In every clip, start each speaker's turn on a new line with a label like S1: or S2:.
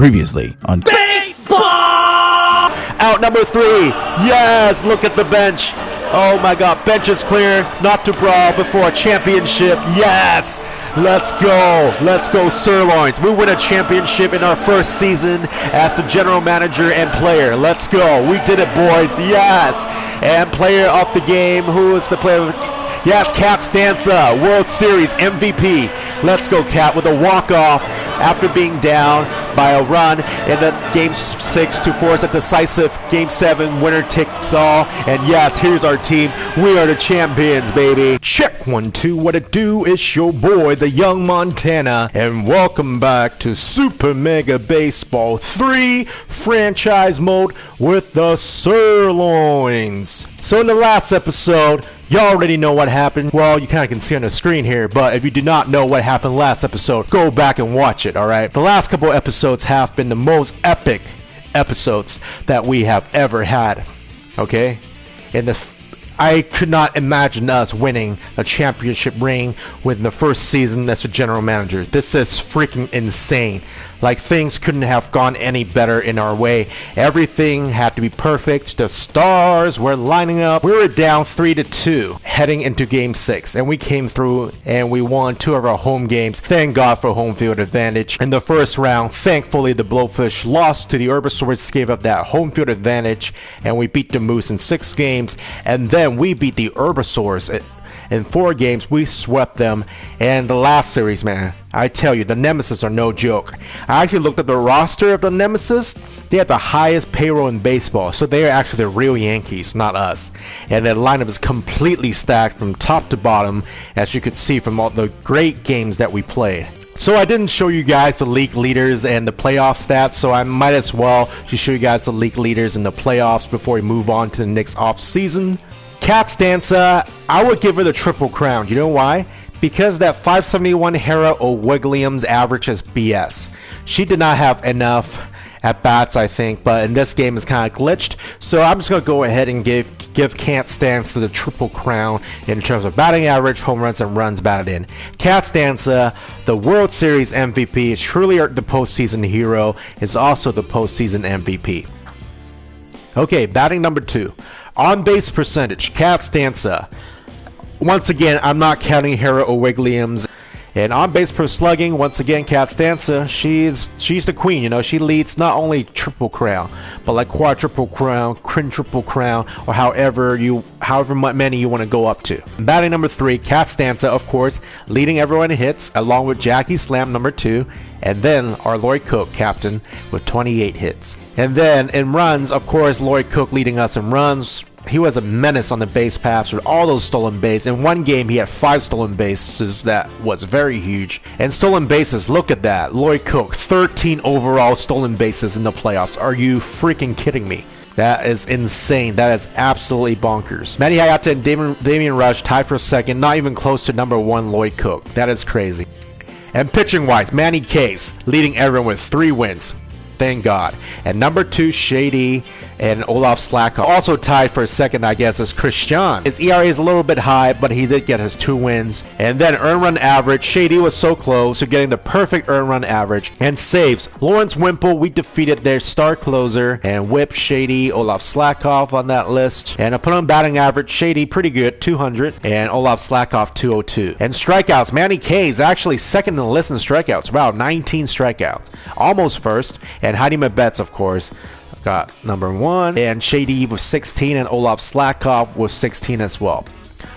S1: Previously on
S2: baseball.
S3: Out number 3. Yes, look at the bench. Oh my God, bench is clear. Not to brawl before a championship. Yes. Let's go Sirloins. We win a championship in our first season as the general manager and player. Let's go. We did it, boys. Yes. And player of the game. Who is the player of the... Yes, Cat Stanza, World Series MVP. Let's go, Cat, with a walk-off after being down by a run in the Game 6 to force a decisive Game 7 winner takes all. And yes, here's our team. We are the champions, baby. Check 1, 2, what it do? It's your boy, the Young Montana, and welcome back to Super Mega Baseball 3 franchise mode with the Sirloins. So in the last episode, y'all already know what happened. Well, you kind of can see on the screen here, but if you do not know what happened last episode, go back and watch it, alright? The last couple episodes have been the most epic episodes that we have ever had, okay? I could not imagine us winning a championship ring within the first season as a general manager. This is freaking insane. Like, things couldn't have gone any better in our way. Everything had to be perfect. The stars were lining up. We were down 3-2 heading into Game 6, and we came through and we won 2 of our home games. Thank God for home field advantage. In the first round, thankfully, the Blowfish lost to the Herbisaurs, gave up that home field advantage, and we beat the Moose in 6 games. And then we beat the Herbisaurs in 4 games. We swept them. And the last series, man, I tell you, the Nemesis are no joke. I actually looked at the roster of the Nemesis. They have the highest payroll in baseball, so they are actually the real Yankees, not us. And their lineup is completely stacked from top to bottom, as you could see from all the great games that we played. So I didn't show you guys the league leaders and the playoff stats, so I might as well just show you guys the league leaders and the playoffs before we move on to the next off-season. Cat Stanza, I would give her the Triple Crown. You know why? Because that 571 Hera O'Wigglyums average is BS. She did not have enough at bats, I think, but in this game it's kind of glitched. So I'm just going to go ahead and give Cat Stanza the Triple Crown in terms of batting average, home runs, and runs batted in. Cat Stanza, the World Series MVP, is truly the postseason hero, is also the postseason MVP. Okay, batting number 2. On base percentage, Cat Stanza. Once again, I'm not counting Hera O'Wigglyums. And on base per slugging, once again, Cat Stanza, she's the queen, you know. She leads not only Triple Crown, but like Quadruple Crown, Quintuple Crown, or however many you want to go up to. Batting number 3, Cat Stanza, of course, leading everyone in hits, along with Jackie Slam number 2, and then our Lloyd Cook, captain, with 28 hits. And then in runs, of course, Lloyd Cook leading us in runs. He was a menace on the base paths with all those stolen bases. In one game, he had 5 stolen bases. That was very huge. And stolen bases, look at that. Lloyd Cook, 13 overall stolen bases in the playoffs. Are you freaking kidding me? That is insane. That is absolutely bonkers. Manny Hayata and Damian Rush tied for second, not even close to number 1 Lloyd Cook. That is crazy. And pitching-wise, Manny Case leading everyone with 3 wins. Thank God. And number 2, Shady and Olaf Slackoff. Also tied for second, I guess, is Christian. His ERA is a little bit high, but he did get his 2 wins. And then earned run average. Shady was so close to getting the perfect earned run average. And saves. Lawrence Wimple, we defeated their star closer. And Whip, Shady, Olaf Slackoff on that list. And I put on batting average. Shady, pretty good, 200. And Olaf Slackoff, 202. And strikeouts. Manny K's actually second in the list in strikeouts. Wow, 19 strikeouts. Almost first. And Heidi Mabetz, of course, got number 1, and Shady was 16, and Olaf Slackoff was 16 as well.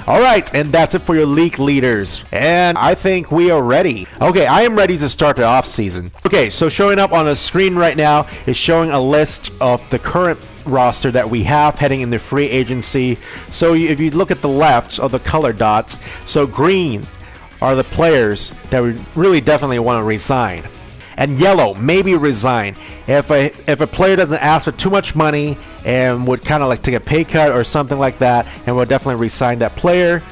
S3: Alright, and that's it for your league leaders. And I think we are ready. Okay, I am ready to start the off-season. Okay, so showing up on the screen right now is showing a list of the current roster that we have heading into free agency. So if you look at the left of the color dots, so green are the players that we really definitely want to re-sign. And yellow, maybe resign. If a player doesn't ask for too much money and would kind of like take a pay cut or something like that, and we'll definitely resign that player.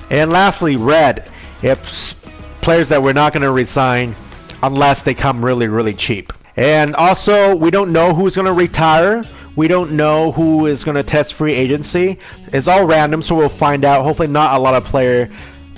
S3: And lastly, red, if players that we're not going to resign unless they come really, really cheap. And also, we don't know who's going to retire. We don't know who is going to test free agency. It's all random, so we'll find out. Hopefully not a lot of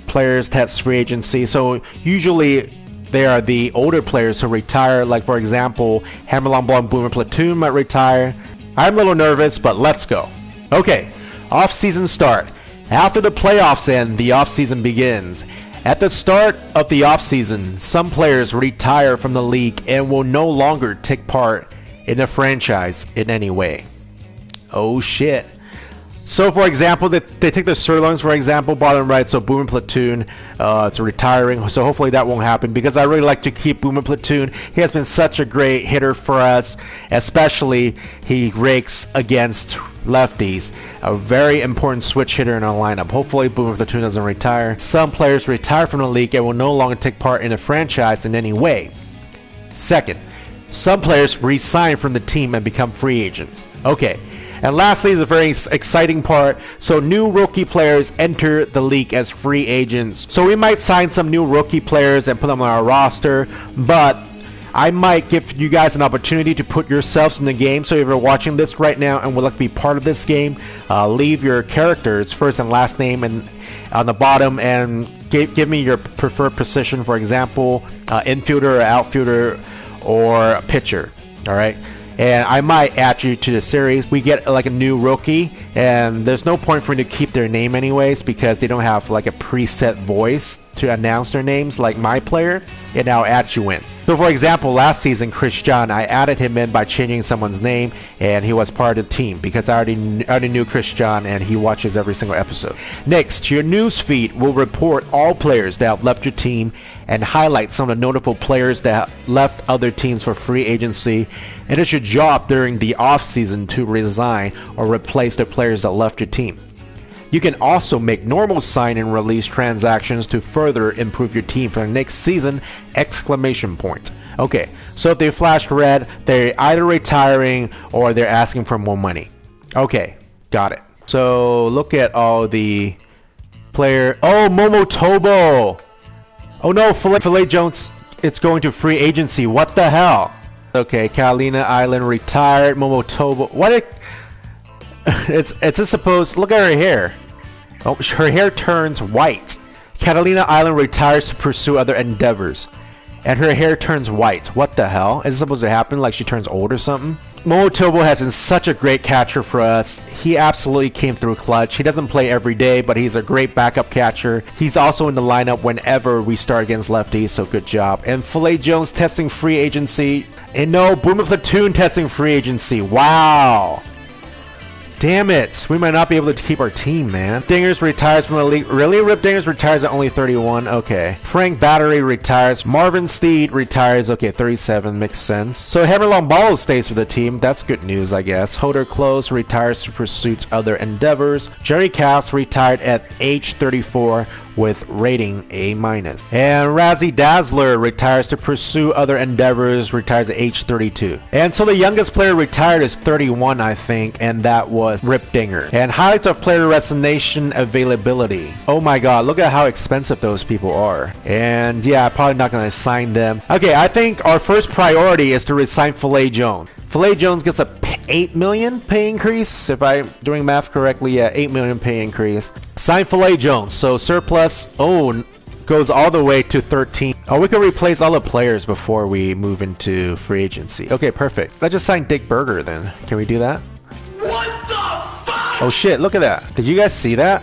S3: players test free agency. So usually They are the older players who retire, like for example, Hammerlong Blanc Boomer Platoon might retire. I'm a little nervous, but let's go. Okay, off-season start. After the playoffs end, the off-season begins. At the start of the off-season, some players retire from the league and will no longer take part in the franchise in any way. Oh shit. So for example, they take the Sirloins, for example, bottom right, so Boomer Platoon, it's retiring, so hopefully that won't happen, because I really like to keep Boomer Platoon. He has been such a great hitter for us, especially he rakes against lefties, a very important switch hitter in our lineup. Hopefully Boomer Platoon doesn't retire. Some players retire from the league and will no longer take part in the franchise in any way. Second, some players resign from the team and become free agents. Okay. And lastly is a very exciting part. So new rookie players enter the league as free agents. So we might sign some new rookie players and put them on our roster, but I might give you guys an opportunity to put yourselves in the game. So if you're watching this right now and would like to be part of this game, leave your character's first and last name and on the bottom, and give me your preferred position. For example, infielder or outfielder or pitcher. All right. And I might add you to the series. We get like a new rookie, and there's no point for me to keep their name anyways, because they don't have like a preset voice to announce their names like my player, and I'll add you in. So for example, last season, Chris John, I added him in by changing someone's name, and he was part of the team because I already knew Chris John, and he watches every single episode. Next, your news feed will report all players that have left your team and highlight some of the notable players that left other teams for free agency. And it's your job during the off-season to resign or replace the players that left your team. You can also make normal sign and release transactions to further improve your team for the next season! Exclamation point. Okay, so if they flash red, they're either retiring or they're asking for more money. Okay, got it. So look at all the player. Oh, Momotobo! Oh no, Filet Jones, it's going to free agency. What the hell? Okay, Catalina Island retired. Momotobo. What? It's just supposed. Look at her hair. Oh, her hair turns white. Catalina Island retires to pursue other endeavors, and her hair turns white. What the hell? Is it supposed to happen? Like she turns old or something? Momotobo has been such a great catcher for us. He absolutely came through clutch. He doesn't play every day, but he's a great backup catcher. He's also in the lineup whenever we start against lefties, so good job. And Filet Jones testing free agency. And no, Boomer Platoon testing free agency. Wow. Damn it. We might not be able to keep our team, man. Dingers retires from the league. Really? Rip Dingers retires at only 31? Okay. Frank Battery retires. Marvin Steed retires. Okay, 37. Makes sense. So Hammerlong Ball stays with the team. That's good news, I guess. Holder Close retires to pursue other endeavors. Jerry Cass retired at age 34 with rating A-. And Razzie Dazzler retires to pursue other endeavors, retires at age 32. And so the youngest player retired is 31, I think, and that was Rip Dinger. And highlights of player resignation availability. Oh my god, look at how expensive those people are. And yeah, I'm probably not going to sign them. Okay, I think our first priority is to resign Filet Jones. Filet Jones gets a 8 million pay increase, if I'm doing math correctly. Yeah, 8 million pay increase. Sign Filet Jones. So surplus, goes all the way to 13. Oh, we can replace all the players before we move into free agency. Okay, perfect. Let's just sign Dick Berger then. Can we do that?
S1: What the fuck?
S3: Oh shit, look at that. Did you guys see that?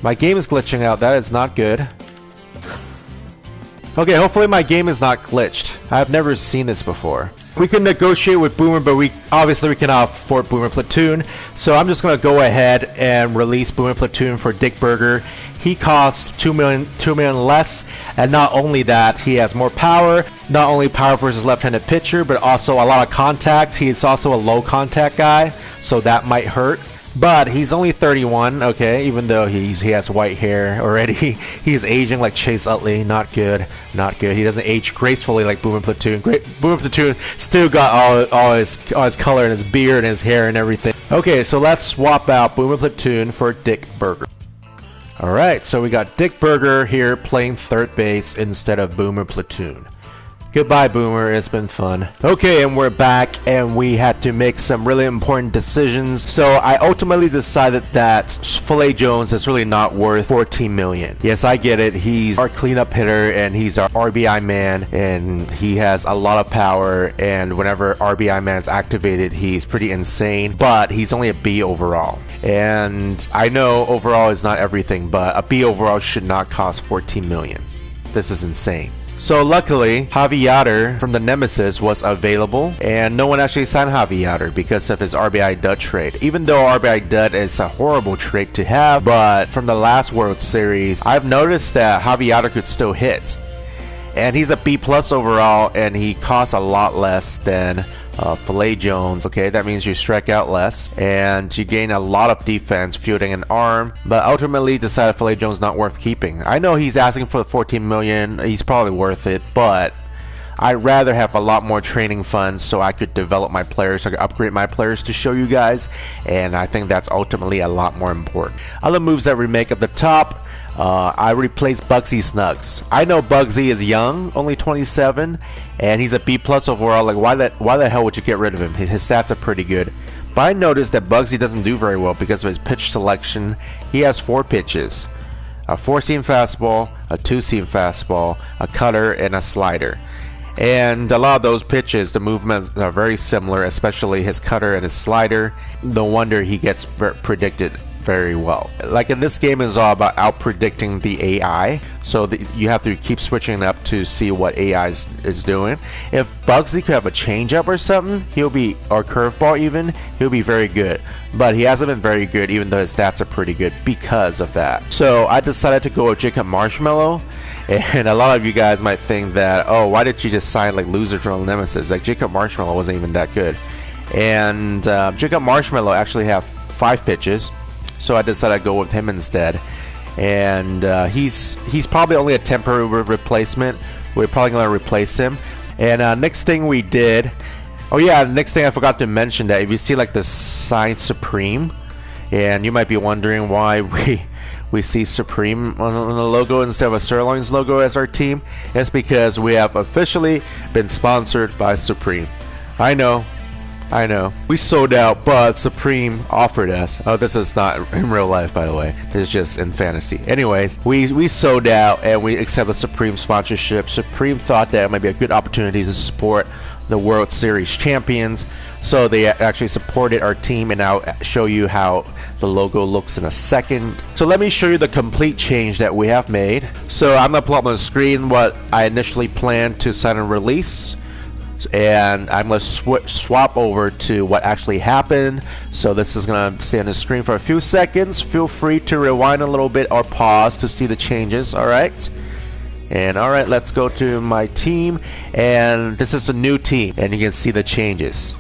S3: My game is glitching out. That is not good. Okay, hopefully my game is not glitched. I've never seen this before. We can negotiate with Boomer, but we cannot afford Boomer Platoon. So I'm just going to go ahead and release Boomer Platoon for Dick Berger. He costs $2 million less, and not only that, he has more power. Not only power versus left-handed pitcher, but also a lot of contact. He's also a low contact guy, so that might hurt. But he's only 31, okay, even though he has white hair already. He's aging like Chase Utley. Not good, not good. He doesn't age gracefully like Boomer Platoon. Boomer Platoon still got all his color and his beard and his hair and everything. Okay, so let's swap out Boomer Platoon for Dick Berger. Alright, so we got Dick Berger here playing third base instead of Boomer Platoon. Goodbye, Boomer. It's been fun. Okay, and we're back, and we had to make some really important decisions. So I ultimately decided that Filet Jones is really not worth $14 million. Yes, I get it. He's our cleanup hitter, and he's our RBI man, and he has a lot of power, and whenever RBI man's activated, he's pretty insane, but he's only a B overall. And I know overall is not everything, but a B overall should not cost $14 million. This is insane. So luckily, Javi Yatter from the Nemesis was available, and no one actually signed Javi Yatter because of his RBI dud trade. Even though RBI dud is a horrible trait to have, but from the last World Series, I've noticed that Javi Yatter could still hit. And he's a B+ overall, and he costs a lot less than Filet Jones. Okay, that means you strike out less, and you gain a lot of defense, fielding an arm, but ultimately decided Filet Jones not worth keeping. I know he's asking for the $14 million. He's probably worth it, but I'd rather have a lot more training funds so I could develop my players, I could upgrade my players to show you guys, and I think that's ultimately a lot more important. Other moves that we make at the top, I replaced Bugsy Snugs. I know Bugsy is young, only 27, and he's a B+ overall. Like, why the hell would you get rid of him? His stats are pretty good. But I noticed that Bugsy doesn't do very well because of his pitch selection. He has 4 pitches. A 4-seam fastball, a 2-seam fastball, a cutter, and a slider. And a lot of those pitches, the movements are very similar, especially his cutter and his slider. No wonder he gets predicted very well. Like in this game, is all about out predicting the AI, so you have to keep switching it up to see what AI is doing. If Bugsy could have a changeup or something, or curveball even, he'll be very good. But he hasn't been very good, even though his stats are pretty good because of that. So I decided to go with Jacob Marshmallow. And a lot of you guys might think that, oh, why did you just sign like loser from Nemesis? Like, Jacob Marshmallow wasn't even that good. And Jacob Marshmallow actually have 5 pitches, so I decided to go with him instead. And he's probably only a temporary replacement. We're probably going to replace him. And next thing we did, oh yeah, next thing I forgot to mention that if you see like the sign Supreme, and you might be wondering why we see Supreme on the logo instead of a Sirloins logo as our team, it's because we have officially been sponsored by Supreme. I know. We sold out, but Supreme offered us. Oh, this is not in real life, by the way. This is just in fantasy. Anyways, we sold out and we accepted the Supreme sponsorship. Supreme thought that it might be a good opportunity to support the World Series champions, so they actually supported our team, and I'll show you how the logo looks in a second. So let me show you the complete change that we have made. So I'm going to pull up on the screen what I initially planned to sign and release, and I'm going to swap over to what actually happened. So this is going to stay on the screen for a few seconds. Feel free to rewind a little bit or pause to see the changes. Alright, let's go to my team, and this is a new team, and you can see the changes.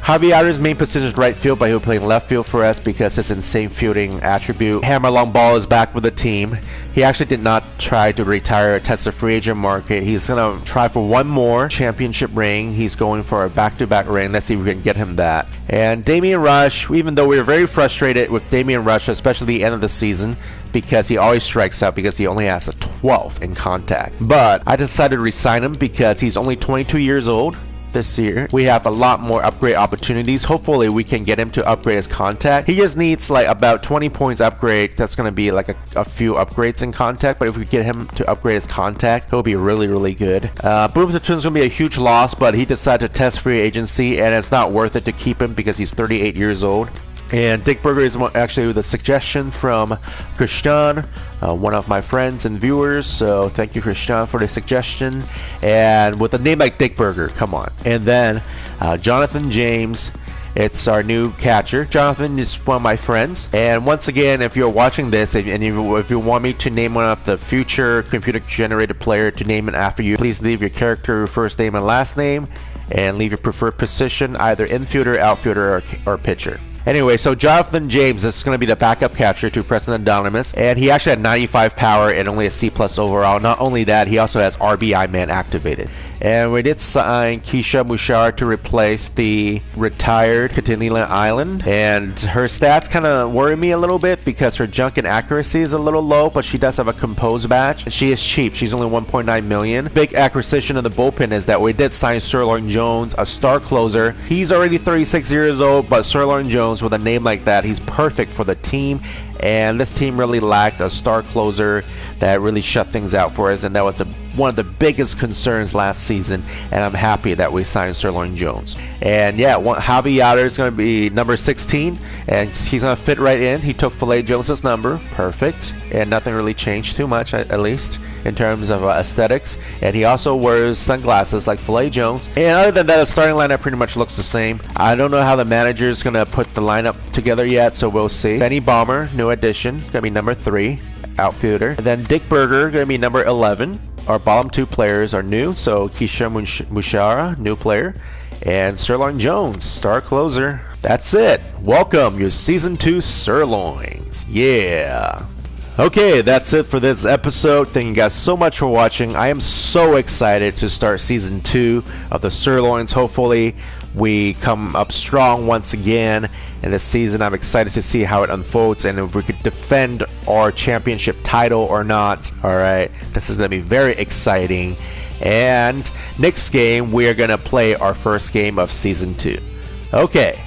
S3: Javi Yatter's main position is right field, but he'll play left field for us because his insane fielding attribute. Hammer Long Ball is back with the team. He actually did not try to retire or test the free agent market. He's going to try for one more championship ring. He's going for a back-to-back ring. Let's see if we can get him that. And Damian Rush, even though we were very frustrated with Damian Rush, especially the end of the season, because he always strikes out because he only has a 12 in contact. But I decided to resign him because he's only 22 years old. This year we have a lot more upgrade opportunities. Hopefully we can get him to upgrade his contact. He just needs like about 20 points upgrade. That's going to be like a few upgrades in contact, but if we get him to upgrade his contact, he'll be really good. Boom Platoon's going to be a huge loss, but he decided to test free agency, and it's not worth it to keep him because he's 38 years old. And Dick Burger is actually the suggestion from Christian, one of my friends and viewers. So thank you, Christian, for the suggestion. And with a name like Dick Burger, come on. And then Jonathan James, it's our new catcher. Jonathan is one of my friends. And once again, if you're watching this and if you want me to name one of the future computer-generated player to name it after you, please leave your character first name and last name, and leave your preferred position, either infielder, outfielder, or pitcher. Anyway, so Jonathan James is going to be the backup catcher to President Anonymous, and he actually had 95 power and only a C+ overall. Not only that, he also has RBI man activated. And we did sign Keisha Mushar to replace the retired Katilina Island, and her stats kind of worry me a little bit because her junk and accuracy is a little low, but she does have a composed badge. She is cheap. She's only 1.9 million. Big acquisition in the bullpen is that we did sign Sirloin Jones, a star closer. He's already 36 years old, but Sirloin Jones, with a name like that, he's perfect for the team. And this team really lacked a star closer that really shut things out for us, and that was one of the biggest concerns last season, and I'm happy that we signed Sirloin Jones. And yeah, Javi Yatter is going to be number 16, and he's going to fit right in. He took Filet Jones's number, perfect, and nothing really changed too much, at least in terms of aesthetics. And he also wears sunglasses like Filet Jones. And other than that, the starting lineup pretty much looks the same. I don't know how the manager is going to put the lineup together yet, so we'll see. Benny Balmer, new addition, going to be number 3 outfielder. And then Dick Berger, going to be number 11. Our bottom 2 players are new, so Keisha Mushara, new player, and Sirloin Jones, star closer. That's it. Welcome your Season 2 Sirloins. Yeah. Okay, that's it for this episode. Thank you guys so much for watching. I am so excited to start Season 2 of the Sirloins. Hopefully, we come up strong once again in this season. I'm excited to see how it unfolds and if we could defend our championship title or not. Alright, this is going to be very exciting. And next game, we are going to play our first game of Season 2. Okay.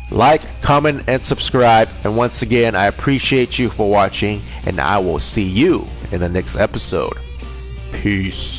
S3: Like, comment, and subscribe. And once again, I appreciate you for watching, and I will see you in the next episode. Peace.